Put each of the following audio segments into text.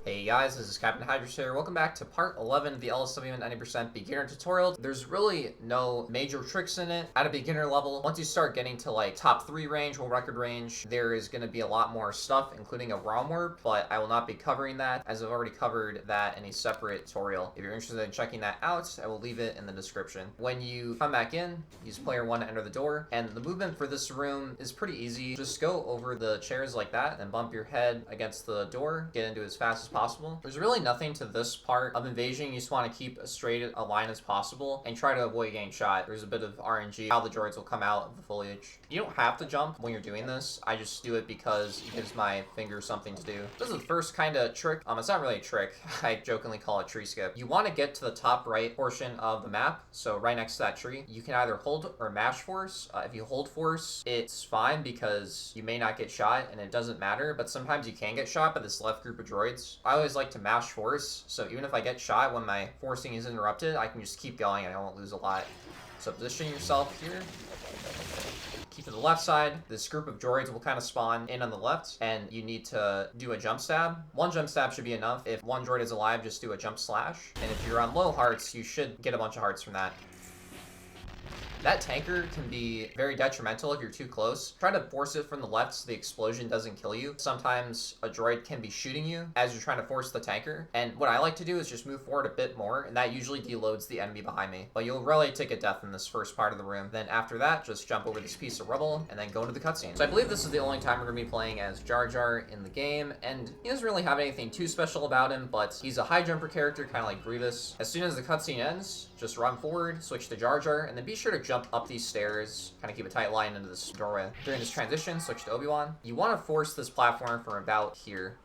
Hey guys, this is Captain Hydrus here. Welcome back to part 11 of the LSW 90% beginner tutorial. There's really no major tricks in it at a beginner level. Once you start getting to like top 3 range, world record range, there is going to be a lot more stuff, including a ROM warp, but I will not be covering that as I've already covered that in a separate tutorial. If you're interested in checking that out, I will leave it in the description. When you come back in, use player 1 to enter the door, and the movement for this room is pretty easy. Just go over the chairs like that and bump your head against the door, get into as fast as possible. There's really nothing to this part of invasion. You just want to keep as straight a line as possible and try to avoid getting shot. There's a bit of RNG how the droids will come out of the foliage. You don't have to jump when you're doing this. I just do it because it gives my finger something to do. This is the first kind of trick. It's not really a trick. I jokingly call it tree skip. You want to get to the top right portion of the map, so right next to that tree. You can either hold or mash force. If you hold force, it's fine because you may not get shot and it doesn't matter, but sometimes you can get shot by this left group of droids. I always like to mash force, so even if I get shot when my forcing is interrupted, I can just keep going and I won't lose a lot. So position yourself here. Keep to the left side. This group of droids will kind of spawn in on the left, and you need to do a jump stab. One jump stab should be enough. If one droid is alive, just do a jump slash. And if you're on low hearts, you should get a bunch of hearts from that. That tanker can be very detrimental if you're too close. Try to force it from the left so the explosion doesn't kill you. Sometimes a droid can be shooting you as you're trying to force the tanker. And what I like to do is just move forward a bit more, and that usually deloads the enemy behind me. But you'll really take a death in this first part of the room. Then after that, just jump over this piece of rubble and then go into the cutscene. So I believe this is the only time we're going to be playing as Jar Jar in the game, and he doesn't really have anything too special about him, but he's a high jumper character, kind of like Grievous. As soon as the cutscene ends, just run forward, switch to Jar Jar, and then be sure to jump up these stairs, kind of keep a tight line into this doorway. During this transition, switch to Obi-Wan. You want to force this platform from about here.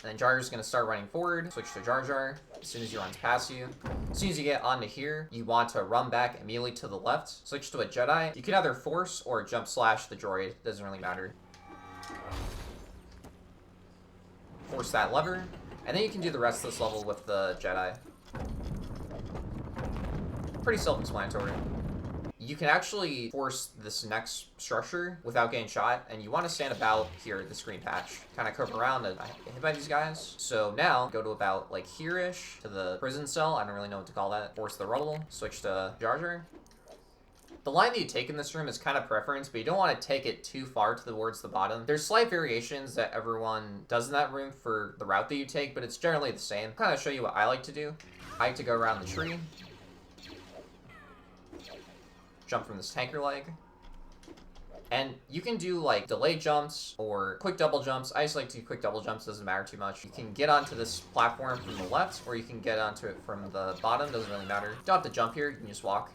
And then Jar Jar's going to start running forward, switch to Jar Jar as soon as he runs past you. As soon as you get onto here, you want to run back immediately to the left, switch to a Jedi. You can either force or jump slash the droid, doesn't really matter. Force that lever, and then you can do the rest of this level with the Jedi. Pretty self-explanatory. You can actually force this next structure without getting shot, and you want to stand about here at the screen patch. Kind of curve around and get hit by these guys. So now, go to about like here-ish, to the prison cell. I don't really know what to call that. Force the rubble, switch to Jar Jar. The line that you take in this room is kind of preference, but you don't want to take it too far towards the bottom. There's slight variations that everyone does in that room for the route that you take, but it's generally the same. I'll kind of show you what I like to do. I like to go around the tree. Jump from this tanker leg. And you can do like delayed jumps or quick double jumps. I just like to do quick double jumps, doesn't matter too much. You can get onto this platform from the left, or you can get onto it from the bottom, doesn't really matter. You don't have to jump here, you can just walk.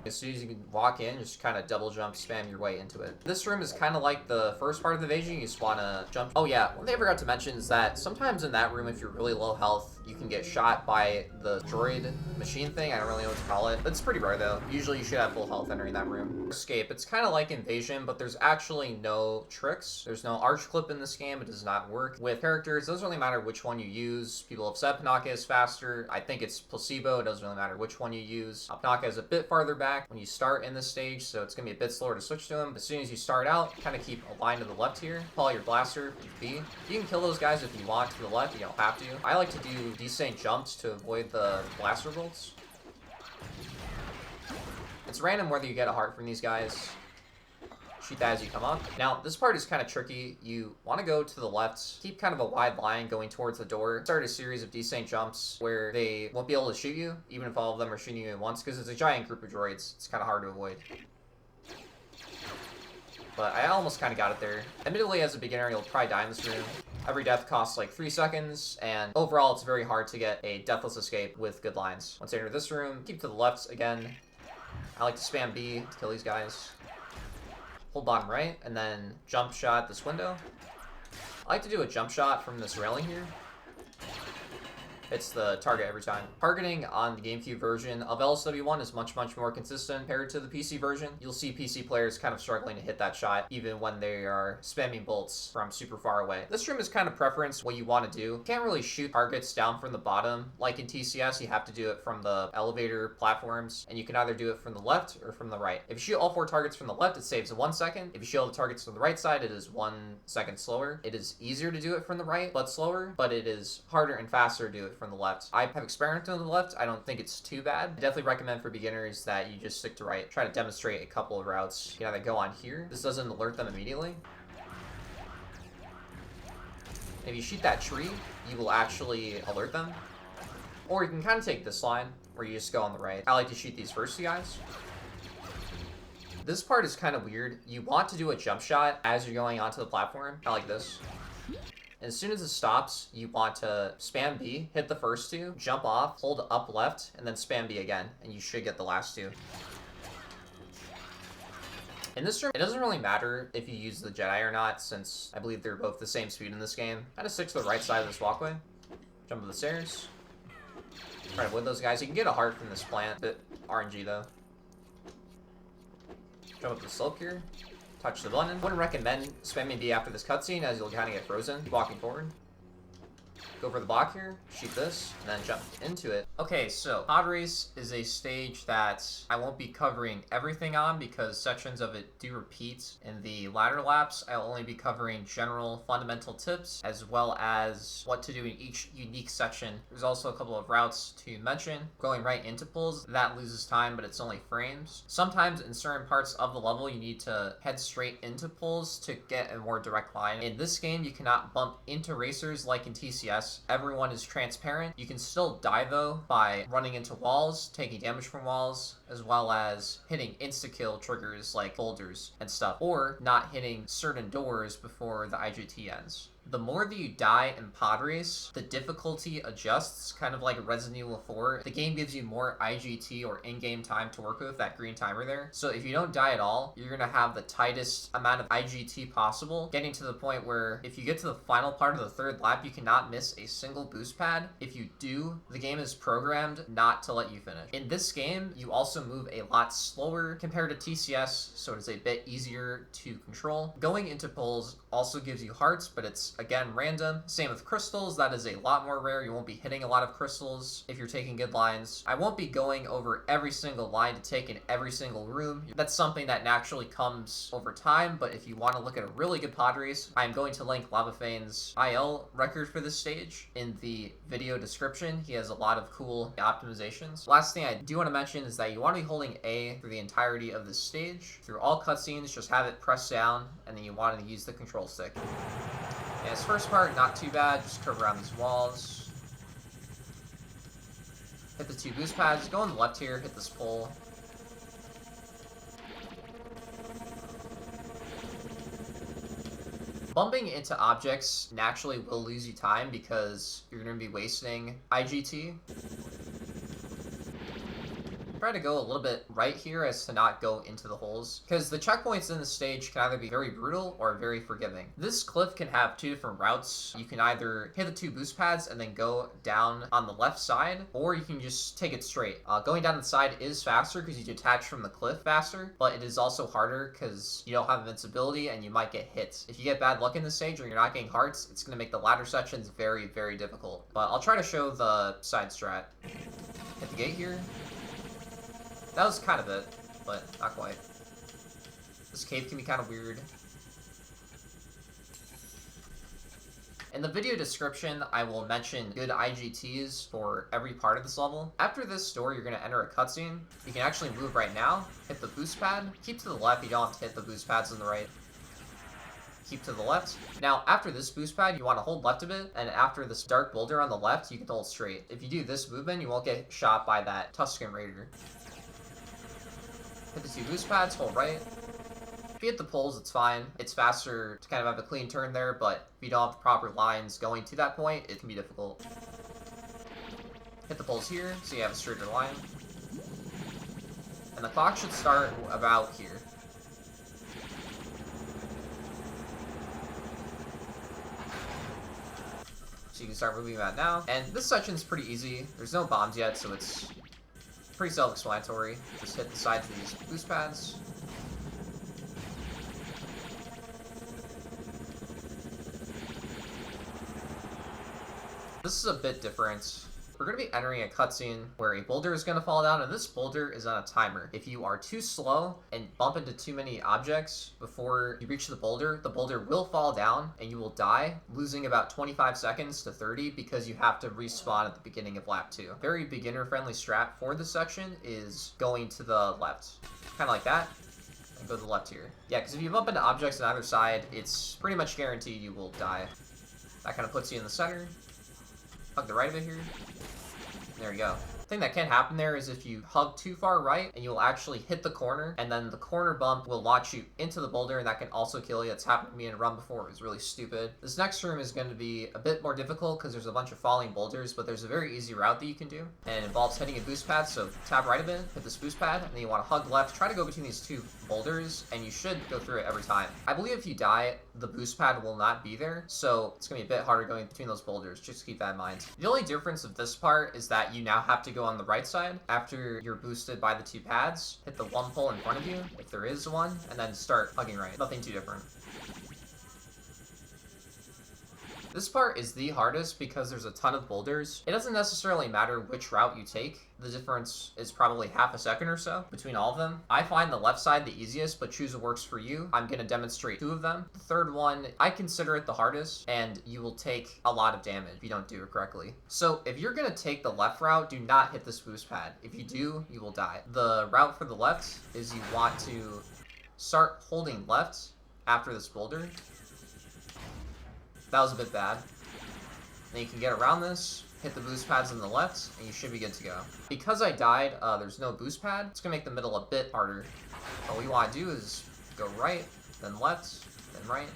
As soon as you can walk in, just kind of double jump, spam your way into it. This room is kind of like the first part of the invasion. You just want to jump. Oh yeah, one thing I forgot to mention is that sometimes in that room, if you're really low health, you can get shot by the droid machine thing. I don't really know what to call it. It's pretty rare though. Usually you should have full health entering that room. Escape. It's kind of like invasion, but there's actually no tricks. There's no arch clip in this game. It does not work. With characters, it doesn't really matter which one you use. People have said Panaka is faster. I think it's placebo. It doesn't really matter which one you use. Panaka is a bit farther back when you start in this stage, so it's going to be a bit slower to switch to him. As soon as you start out, kind of keep a line to the left here. Pull your blaster, B. You can kill those guys if you want to the left, you don't have to. I like to do decent jumps to avoid the blaster bolts. It's random whether you get a heart from these guys. Shoot that as you come up. Now, this part is kind of tricky. You want to go to the left, keep kind of a wide line going towards the door, start a series of descent jumps where they won't be able to shoot you, even if all of them are shooting you at once, because it's a giant group of droids. It's kind of hard to avoid. But I almost kind of got it there. Admittedly, as a beginner, you'll probably die in this room. Every death costs like 3 seconds, and overall, it's very hard to get a deathless escape with good lines. Once you enter this room, keep to the left again. I like to spam B to kill these guys. Hold bottom right, and then jump shot this window. I like to do a jump shot from this railing here. hits the target every time. Targeting on the GameCube version of LSW1 is much more consistent compared to the PC version. You'll see PC players kind of struggling to hit that shot even when they are spamming bolts from super far away. This room is kind of preference what you want to do. You can't really shoot targets down from the bottom. Like in TCS, you have to do it from the elevator platforms, and you can either do it from the left or from the right. If you shoot all 4 targets from the left, it saves 1 second. If you shoot all the targets from the right side, it is 1 second slower. It is easier to do it from the right, but slower, but it is harder and faster to do it from the left. I have experimented on the left. I don't think it's too bad. I definitely recommend for beginners that you just stick to right. Try to demonstrate a couple of routes. You can either go on here. This doesn't alert them immediately. If you shoot that tree, you will actually alert them. Or you can kind of take this line, where you just go on the right. I like to shoot these first 2 guys. This part is kind of weird. You want to do a jump shot as you're going onto the platform. I like this. And as soon as it stops, you want to spam B, hit the first 2, jump off, hold up left, and then spam B again, and you should get the last 2. In this room, it doesn't really matter if you use the Jedi or not, since I believe they're both the same speed in this game. Kind of stick to the right side of this walkway. Jump up the stairs. Try to avoid those guys. You can get a heart from this plant, bit RNG though. Jump up the slope here. Touch the button. Wouldn't recommend spamming B after this cutscene, as you'll kind of get frozen. Keep walking forward. Go for the block here, shoot this, and then jump into it. Okay, so Podrace is a stage that I won't be covering everything on because sections of it do repeat. In the latter laps, I'll only be covering general fundamental tips as well as what to do in each unique section. There's also a couple of routes to mention. Going right into pulls, that loses time, but it's only frames. Sometimes in certain parts of the level, you need to head straight into pulls to get a more direct line. In this game, you cannot bump into racers like in TCS. Everyone is transparent. You can still die though by running into walls, taking damage from walls, as well as hitting insta-kill triggers like boulders and stuff, or not hitting certain doors before the IGT ends. The more that you die in Podrace, the difficulty adjusts, kind of like Resident Evil 4. The game gives you more IGT or in-game time to work with, that green timer there. So if you don't die at all, you're gonna have the tightest amount of IGT possible, getting to the point where if you get to the final part of the 3rd lap, you cannot miss a single boost pad. If you do, the game is programmed not to let you finish. In this game, you also move a lot slower compared to TCS, so it's a bit easier to control. Going into pulls also gives you hearts, but it's again random. Same with crystals, that is a lot more rare. You won't be hitting a lot of crystals if you're taking good lines. I won't be going over every single line to take in every single room. That's something that naturally comes over time, but if you want to look at a really good Podrace, I'm going to link Lavafane's IL record for this stage in the video description. He has a lot of cool optimizations. Last thing I do want to mention is that you want to be holding A through the entirety of this stage. Through all cutscenes, just have it pressed down, and then you want to use the control stick. Yeah, this first part, not too bad. Just curve around these walls. Hit the 2 boost pads. Go on the left here, hit this pole. Bumping into objects naturally will lose you time because you're going to be wasting IGT. Try to go a little bit right here as to not go into the holes, because the checkpoints in the stage can either be very brutal or very forgiving. This cliff can have 2 different routes. You can either hit the 2 boost pads and then go down on the left side, or you can just take it straight. Going down the side is faster because you detach from the cliff faster, but it is also harder because you don't have invincibility and you might get hit. If you get bad luck in this stage or you're not getting hearts, it's going to make the latter sections very, very difficult. But I'll try to show the side strat. Hit the gate here. That was kind of it, but not quite. This cave can be kind of weird. In the video description, I will mention good IGTs for every part of this level. After this door, you're going to enter a cutscene. You can actually move right now, hit the boost pad, keep to the left, you don't have to hit the boost pads on the right. Keep to the left. Now, after this boost pad, you want to hold left a bit, and after this dark boulder on the left, you can hold straight. If you do this movement, you won't get shot by that Tusken Raider. Hit the 2 boost pads, hold right. If you hit the poles, it's fine. It's faster to kind of have a clean turn there, but if you don't have the proper lines going to that point, it can be difficult. Hit the poles here, so you have a straighter line. And the clock should start about here. So you can start moving that now. And this section's pretty easy. There's no bombs yet, so it's pretty self-explanatory. Just hit the sides of these boost pads. This is a bit different. We're going to be entering a cutscene where a boulder is going to fall down, and this boulder is on a timer. If you are too slow and bump into too many objects before you reach the boulder will fall down and you will die, losing about 25 seconds to 30 because you have to respawn at the beginning of lap 2. Very beginner-friendly strat for this section is going to the left. Kind of like that. And go to the left here. Yeah, because if you bump into objects on either side, it's pretty much guaranteed you will die. That kind of puts you in the center. Hug the right of it here. There you go. The thing that can happen there is if you hug too far right and you'll actually hit the corner, and then the corner bump will launch you into the boulder, and that can also kill you. It's happened to me in a run before. It was really stupid. This next room is going to be a bit more difficult because there's a bunch of falling boulders, but there's a very easy route that you can do, and it involves hitting a boost pad. So tap right a bit, hit this boost pad, and then you want to hug left. Try to go between these two boulders, and you should go through it every time. I believe if you die, the boost pad will not be there, so it's going to be a bit harder going between those boulders. Just keep that in mind. The only difference of this part is that you now have to go on the right side after you're boosted by the two pads. Hit the one pole in front of you, if there is one, and then start hugging right. Nothing too different. This part is the hardest because there's a ton of boulders. It doesn't necessarily matter which route you take. The difference is probably half a second or so between all of them. I find the left side the easiest, but choose what works for you. I'm going to demonstrate 2 of them. The third one, I consider it the hardest, and you will take a lot of damage if you don't do it correctly. So if you're going to take the left route, do not hit this boost pad. If you do, you will die. The route for the left is you want to start holding left after this boulder. That was a bit bad. Then you can get around this, hit the boost pads on the left, and you should be good to go. Because I died, there's no boost pad. It's going to make the middle a bit harder. But what you want to do is go right, then left, then right.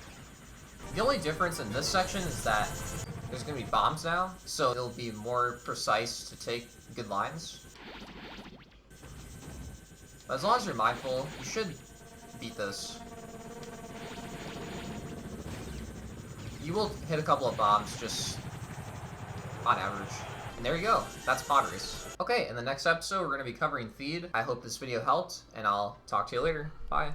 The only difference in this section is that there's going to be bombs now, so it'll be more precise to take good lines. But as long as you're mindful, you should beat this. You will hit a couple of bombs, just on average. And there you go. That's Podrace. Okay, in the next episode, we're going to be covering feed. I hope this video helped, and I'll talk to you later. Bye.